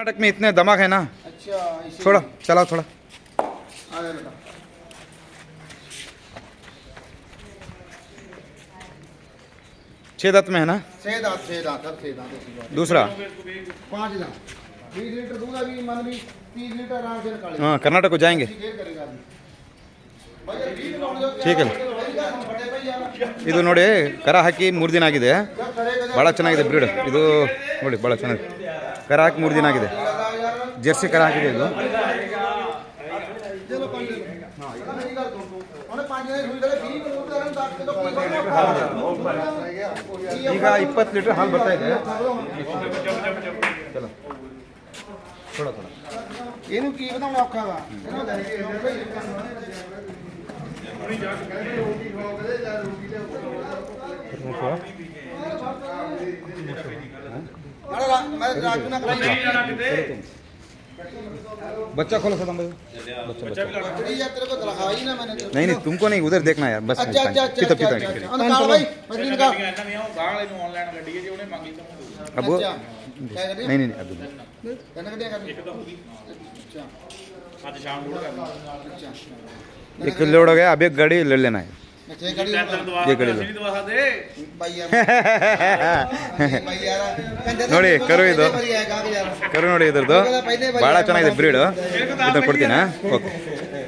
कर्नाटक में इतने दमाग है ना। अच्छा थोड़ा चलाओ थोड़ा। आ जा बेटा। 6 दांत में है ना। 6 दांत 6 दांत अब 6 दांत। दूसरा 5 दांत 20 लीटर दूध अभी मन भी 30 लीटर आराम से निकाले। हाँ कर्नाटक को जाएंगे। ठीक है ಇದು ನೋಡಿ ಕರ ಹಾಕಿ 3 ದಿನ ಆಗಿದೆ ಭಾಳ ಚೆನ್ನಾಗಿದೆ ಬ್ರೀಡ್ ಇದು ನೋಡಿ ಭಾಳ ಚೆನ್ನಾಗಿದೆ ಕರ ಹಾಕಿ 3 ದಿನ ಆಗಿದೆ ಜರ್ಸಿ ಕರ ಹಾಕಿದೆ ಇದು ಈಗ 20 ಲೀಟರ್ ಹಾಲು ಬರ್ತಾ ಇದೆ ಚಲೋ ಥೋड़ा ಥೋड़ा ಏನು ಕಿ बताऊं आपका बच्चा खोलो सदम भाई बच्चा तेरे को दिखाई ना मैंने। नहीं नहीं तुमको नहीं उधर देखना यार बस अच्छा अच्छा अच्छा पिता पिता निकाल भाई मछली निकाल। अब नहीं नहीं अभी एक लोड हो गया अभी एक गाड़ी ले लेना है ये गाड़ी लो ನೋಡಿ ಕರು ಇದು ಕರು ನೋಡಿ ಇದ್ರದ್ದು ಭಾಳ ಚೆನ್ನಾಗಿದೆ ಬ್ರೀಡ್ ಇದನ್ನ ಕೊಡ್ತೀನಿ ಓಕೆ